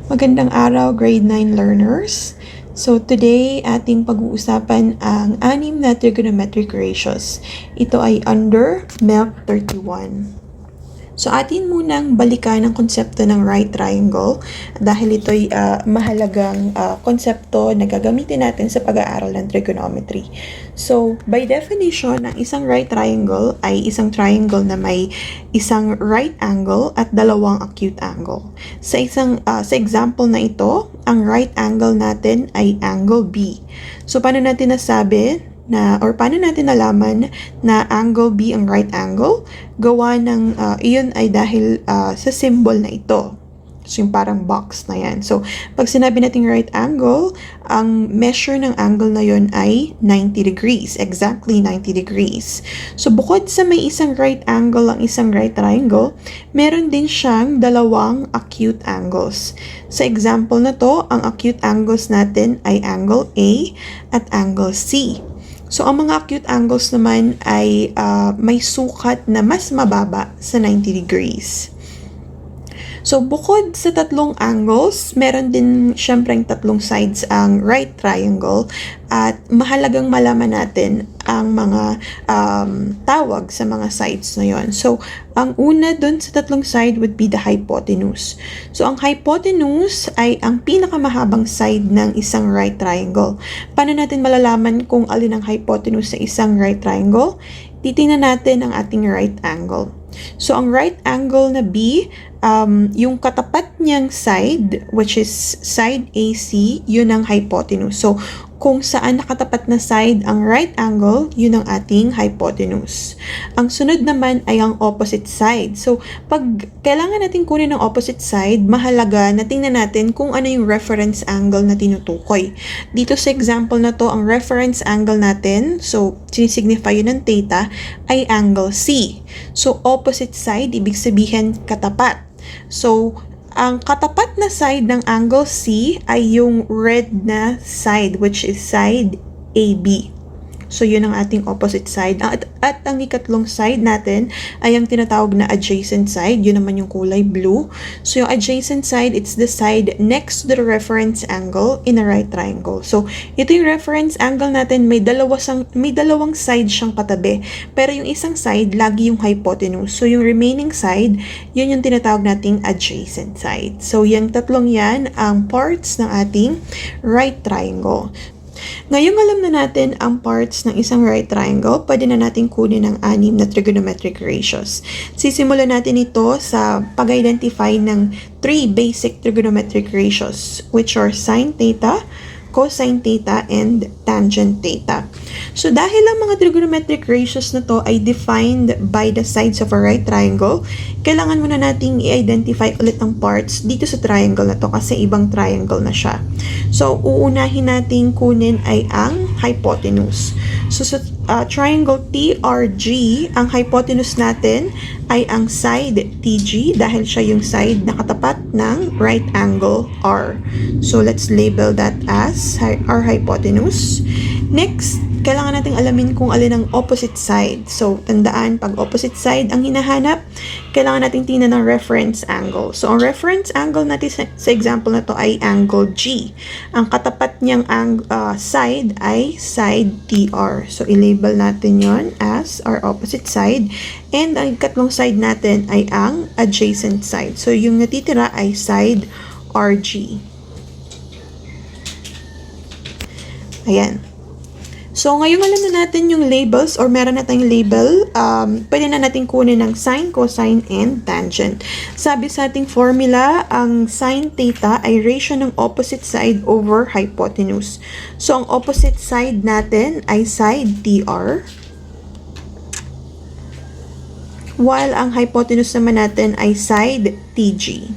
Magandang araw, grade 9 learners. So today, ating pag-uusapan ang 6 na trigonometric ratios. Ito ay under MELC 31. So atin munang balikan ang konsepto ng right triangle dahil ito'y mahalagang konsepto na gagamitin natin sa pag-aaral ng trigonometry. So by definition, ang isang right triangle ay isang triangle na may isang right angle at dalawang acute angle. Sa example na ito, ang right angle natin ay angle B. So paano natin nasabi paano natin nalaman na angle B ang right angle? Gawa ng, iyon ay dahil sa symbol na ito. So, yung parang box na yan. So, pag sinabi natin right angle, ang measure ng angle na yon ay 90 degrees. Exactly 90 degrees. So, bukod sa may isang right angle ang isang right triangle, meron din siyang dalawang acute angles. Sa example na to, ang acute angles natin ay angle A at angle C. So, ang mga acute angles naman ay may sukat na mas mababa sa 90 degrees. So, bukod sa tatlong angles, meron din syempreng tatlong sides ang right triangle at mahalagang malaman natin ang mga tawag sa mga sides na yon. So, ang una dun sa tatlong side would be the hypotenuse. So, ang hypotenuse ay ang pinakamahabang side ng isang right triangle. Paano natin malalaman kung alin ang hypotenuse sa isang right triangle? Titingnan natin ang ating right angle. So, ang right angle na B, yung katapat niyang side, which is side AC, yun ang hypotenuse. So, kung saan nakatapat na side ang right angle, yun ang ating hypotenuse. Ang sunod naman ay ang opposite side. So, pag kailangan natin kunin ang opposite side, mahalaga na tingnan natin kung ano yung reference angle na tinutukoy. Dito sa example na to, ang reference angle natin, so sinisignify yun ng theta, ay angle C. So, opposite side, ibig sabihin katapat. So, ang katapat na side ng angle C ay yung red na side, which is side AB. So, yun ang ating opposite side. At ang ikatlong side natin ay ang tinatawag na adjacent side. Yun naman yung kulay blue. So, yung adjacent side, it's the side next to the reference angle in a right triangle. So, ito yung reference angle natin. May dalawang side siyang katabi. Pero yung isang side, lagi yung hypotenuse. So, yung remaining side, yun yung tinatawag nating adjacent side. So, yung tatlong yan ang parts ng ating right triangle. Ngayong alam na natin ang parts ng isang right triangle, pwede na natin kunin ang 6 na trigonometric ratios. Sisimulan natin ito sa pag-identify ng 3 basic trigonometric ratios, which are sine theta, cosine theta, and tangent theta. So, dahil ang mga trigonometric ratios na to ay defined by the sides of a right triangle, kailangan muna nating i-identify ulit ang parts dito sa triangle na to kasi ibang triangle na siya. So, uunahin nating kunin ay ang hypotenuse. So, sa triangle TRG, ang hypotenuse natin ay ang side TG dahil siya yung side na katapat ng right angle R. So, let's label that as our hypotenuse. Next, kailangan nating alamin kung alin ang opposite side. So, tandaan, pag opposite side ang hinahanap, kailangan nating tingnan ng reference angle. So, ang reference angle natin sa example na to ay angle G. Ang katapat niyang side ay side TR. So, i-label natin yon as our opposite side. And ang ikatlong side natin ay ang adjacent side. So, yung natitira ay side RG. Ayan. So, ngayong alam na natin yung labels or meron na tayong label, pwede na natin kunin ng sine, cosine, and tangent. Sabi sa ating formula, ang sine theta ay ratio ng opposite side over hypotenuse. So, ang opposite side natin ay side TR, while ang hypotenuse naman natin ay side TG.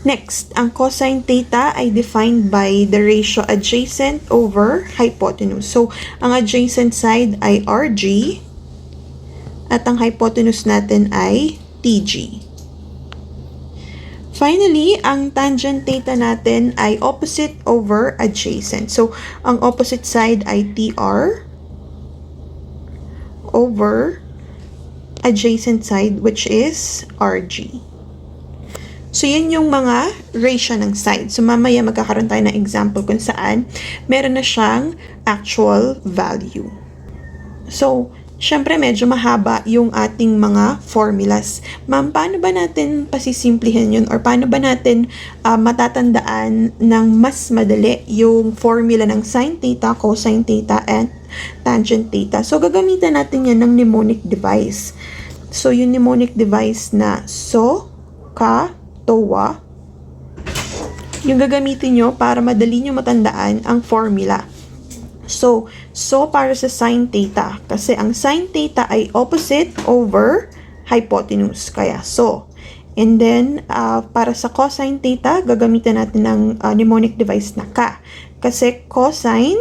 Next, ang cosine theta ay defined by the ratio adjacent over hypotenuse. So, ang adjacent side ay RG at ang hypotenuse natin ay TG. Finally, ang tangent theta natin ay opposite over adjacent. So, ang opposite side ay TR over adjacent side, which is RG. So, yan yung mga ratio ng side. So, mamaya magkakaroon tayo ng example kung saan meron na siyang actual value. So, syempre medyo mahaba yung ating mga formulas. Ma'am, paano ba natin pasisimplihin yun? Or paano ba natin matatandaan ng mas madali yung formula ng sine theta, cosine theta, and tangent theta? So, gagamitan natin yan ng mnemonic device. So, yung mnemonic device na so, ka, towa, yung gagamitin nyo para madali nyo matandaan ang formula. So para sa sine theta, kasi ang sine theta ay opposite over hypotenuse, kaya so. And then, para sa cosine theta, gagamitan natin ng mnemonic device na ka. Kasi cosine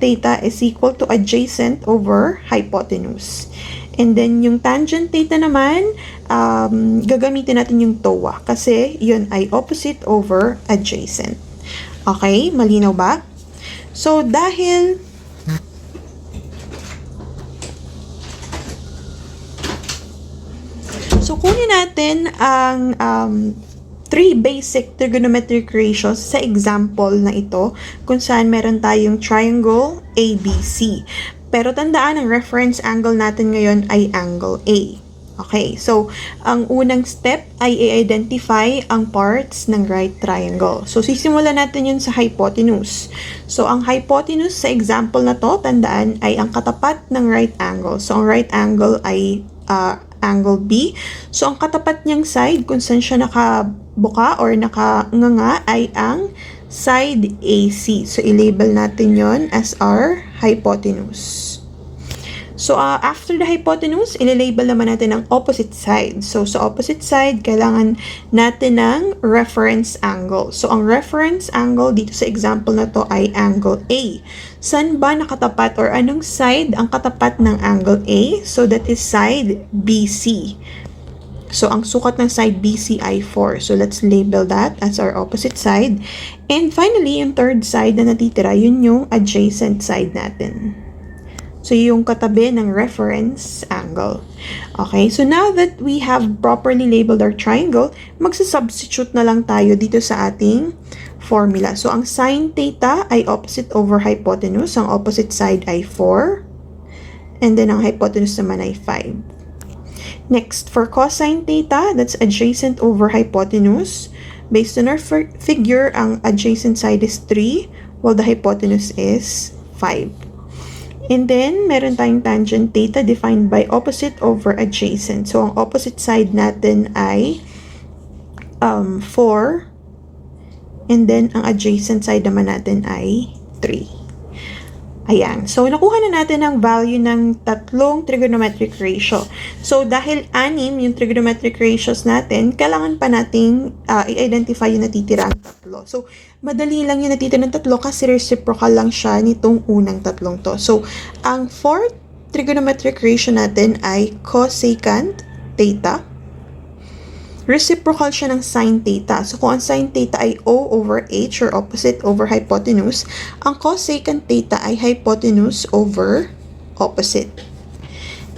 theta is equal to adjacent over hypotenuse. And then, yung tangent theta naman, gagamitin natin yung towa. Kasi, yun ay opposite over adjacent. Okay? Malinaw ba? So, kunin natin ang 3 basic trigonometric ratios sa example na ito, kung saan meron tayong triangle ABC. Pero tandaan, ang reference angle natin ngayon ay angle A. Okay, so ang unang step ay i-identify ang parts ng right triangle. So sisimulan natin yun sa hypotenuse. So ang hypotenuse sa example na to, tandaan, ay ang katapat ng right angle. So ang right angle ay angle B. So ang katapat niyang side, kung saan siya nakabuka or nakanganga, ay ang side AC. So i-label natin yon as our hypotenuse. So, after the hypotenuse, ililabel naman natin ang opposite side. So, sa opposite side, kailangan natin ng reference angle. So, ang reference angle dito sa example na to ay angle A. Saan ba nakatapat or anong side ang katapat ng angle A? So, that is side BC. So, ang sukat ng side BC ay 4. So, let's label that as our opposite side. And finally, yung third side na natitira, yun yung adjacent side natin. So, yung katabi ng reference angle. Okay, so now that we have properly labeled our triangle, magsasubstitute na lang tayo dito sa ating formula. So, ang sine theta ay opposite over hypotenuse. Ang opposite side ay 4. And then, ang hypotenuse naman ay 5. Next, for cosine theta, that's adjacent over hypotenuse. Based on our figure, ang adjacent side is 3, while the hypotenuse is 5. And then, meron tayong tangent theta defined by opposite over adjacent. So, ang opposite side natin ay 4. And then, ang adjacent side naman natin ay 3. Ayan. So, nakuha na natin ang value ng tatlong trigonometric ratio. So, dahil 6 yung trigonometric ratios natin, kailangan pa nating i-identify yung natitirang tatlo. So, madali lang yung natitirang tatlo kasi reciprocal lang siya nitong unang tatlong to. So, ang fourth trigonometric ratio natin ay cosecant theta. Reciprocal siya ng sine theta. So, kung ang sine theta ay O over H or opposite over hypotenuse, ang cosecant theta ay hypotenuse over opposite.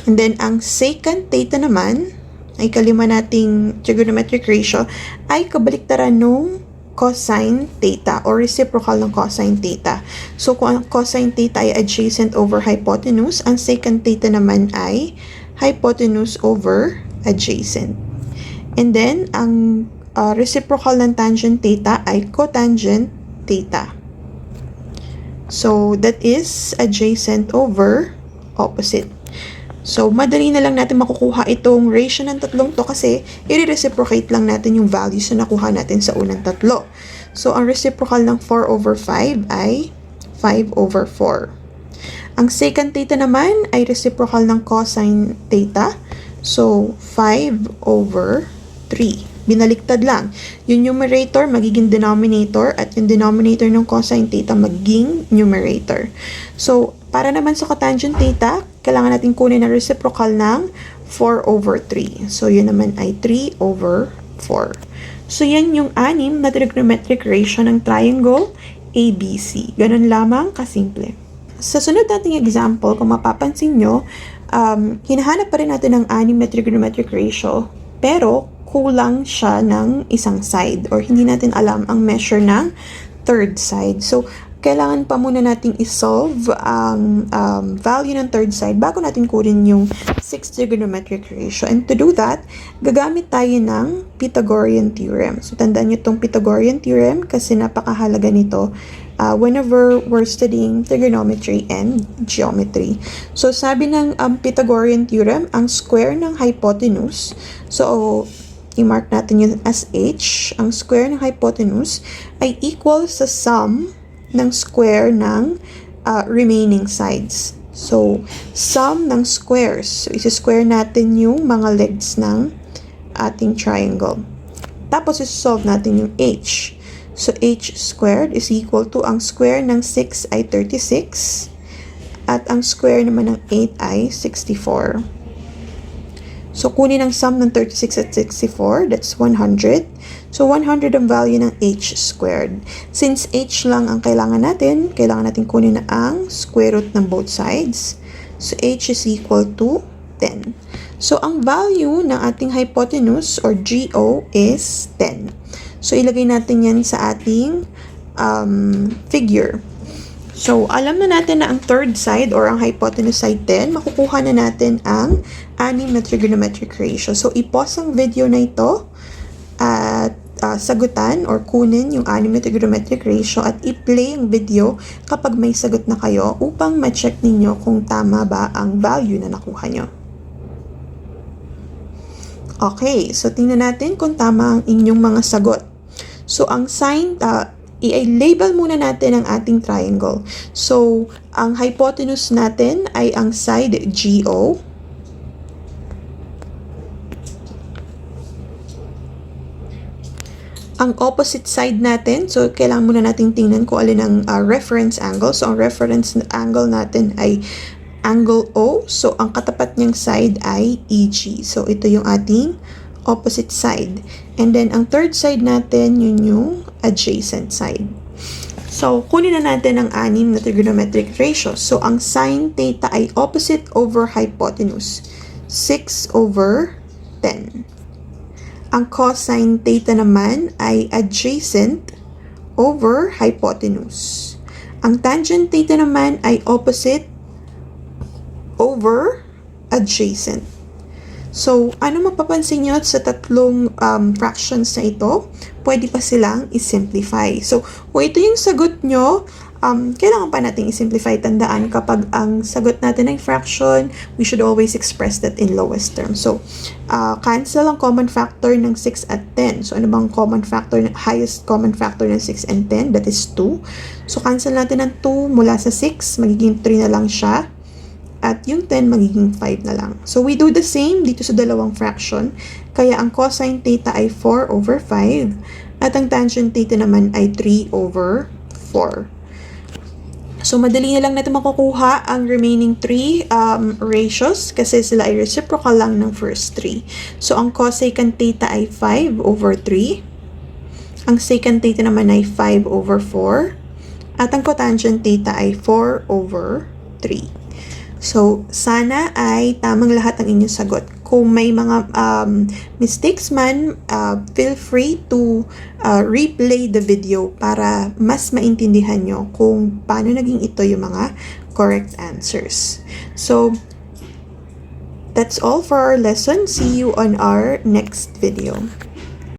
And then, ang secant theta naman, ay kalima nating trigonometric ratio, ay kabaliktaran nung cosine theta or reciprocal ng cosine theta. So, kung ang cosine theta ay adjacent over hypotenuse, ang secant theta naman ay hypotenuse over adjacent. And then, ang reciprocal ng tangent theta ay cotangent theta. So, that is adjacent over opposite. So, madali na lang natin makukuha itong ratio ng tatlong to kasi i-reciprocate lang natin yung values na nakuha natin sa unang tatlo. So, ang reciprocal ng 4 over 5 ay 5 over 4. Ang secant theta naman ay reciprocal ng cosine theta. So, 5 over 3. Binaliktad lang. Yung numerator magiging denominator at yung denominator ng cosine theta magiging numerator. So, para naman sa cotangent theta, kailangan natin kunin ang reciprocal ng 4 over 3. So, yun naman ay 3 over 4. So, yan yung 6 na trigonometric ratio ng triangle ABC. Ganun lamang kasimple. Sa sunod nating example, kung mapapansin nyo, hinahanap pa rin natin ang 6 na trigonometric ratio, pero kulang siya ng isang side or hindi natin alam ang measure ng third side. So, kailangan pa muna nating isolve ang value ng third side bago natin kunin yung Six Trigonometric Ratio. And to do that, gagamit tayo ng Pythagorean Theorem. So, tandaan nyo itong Pythagorean Theorem kasi napakahalaga nito whenever we're studying trigonometry and geometry. So, sabi ng Pythagorean Theorem, ang square ng hypotenuse, so, i-mark natin yun as h, ang square ng hypotenuse ay equal sa sum ng square ng remaining sides. So, sum ng squares. So, isi-square natin yung mga legs ng ating triangle. Tapos, isi-solve natin yung h. So, h squared is equal to, ang square ng 6 ay 36, at ang square naman ng 8 ay 64. So, kunin ang sum ng 36 at 64, that's 100. So, 100 ang value ng h squared. Since h lang ang kailangan natin kunin na ang square root ng both sides. So, h is equal to 10. So, ang value ng ating hypotenuse or GO is 10. So, ilagay natin yan sa ating figure. So, alam na natin na ang third side or ang hypotenuse side 10, makukuha na natin ang 6 na trigonometric ratio. So, i-pause ang video na ito at sagutan or kunin yung 6 na trigonometric ratio at i-play ang video kapag may sagot na kayo upang ma-check ninyo kung tama ba ang value na nakuha nyo. Okay, so tingnan natin kung tama ang inyong mga sagot. So, ang sign, i-label muna natin ang ating triangle. So, ang hypotenuse natin ay ang side GO. Ang opposite side natin, so kailangan muna natin tingnan kung alin ang reference angle. So, ang reference angle natin ay angle O. So, ang katapat niyang side ay EG. So, ito yung ating opposite side. And then, ang third side natin, yun yung adjacent side. So, kunin na natin ang 6 na trigonometric ratio. So, ang sine theta ay opposite over hypotenuse. 6 over 10. Ang cosine theta naman ay adjacent over hypotenuse. Ang tangent theta naman ay opposite over adjacent. So, ano mapapansin nyo sa tatlong fractions na ito? Pwede pa silang i-simplify. So, kung ito yung sagot nyo, kailangan pa natin i-simplify. Tandaan, kapag ang sagot natin ay fraction, we should always express that in lowest term. So, cancel ang common factor ng 6 at 10. So, ano bang common factor, highest common factor ng 6 and 10? That is 2. So, cancel natin ang 2 mula sa 6. Magiging 3 na lang siya. At yung 10, magiging 5 na lang. So, we do the same dito sa dalawang fraction. Kaya, ang cosine theta ay 4 over 5. At ang tangent theta naman ay 3 over 4. So, madali na lang natin makukuha ang remaining 3 ratios kasi sila ay reciprocal lang ng first 3. So, ang cosecant theta ay 5 over 3. Ang secant theta naman ay 5 over 4. At ang cotangent theta ay 4 over 3. So, sana ay tamang lahat ang inyong sagot. Kung may mga mistakes man, feel free to replay the video para mas maintindihan nyo kung paano naging ito yung mga correct answers. So, that's all for our lesson. See you on our next video.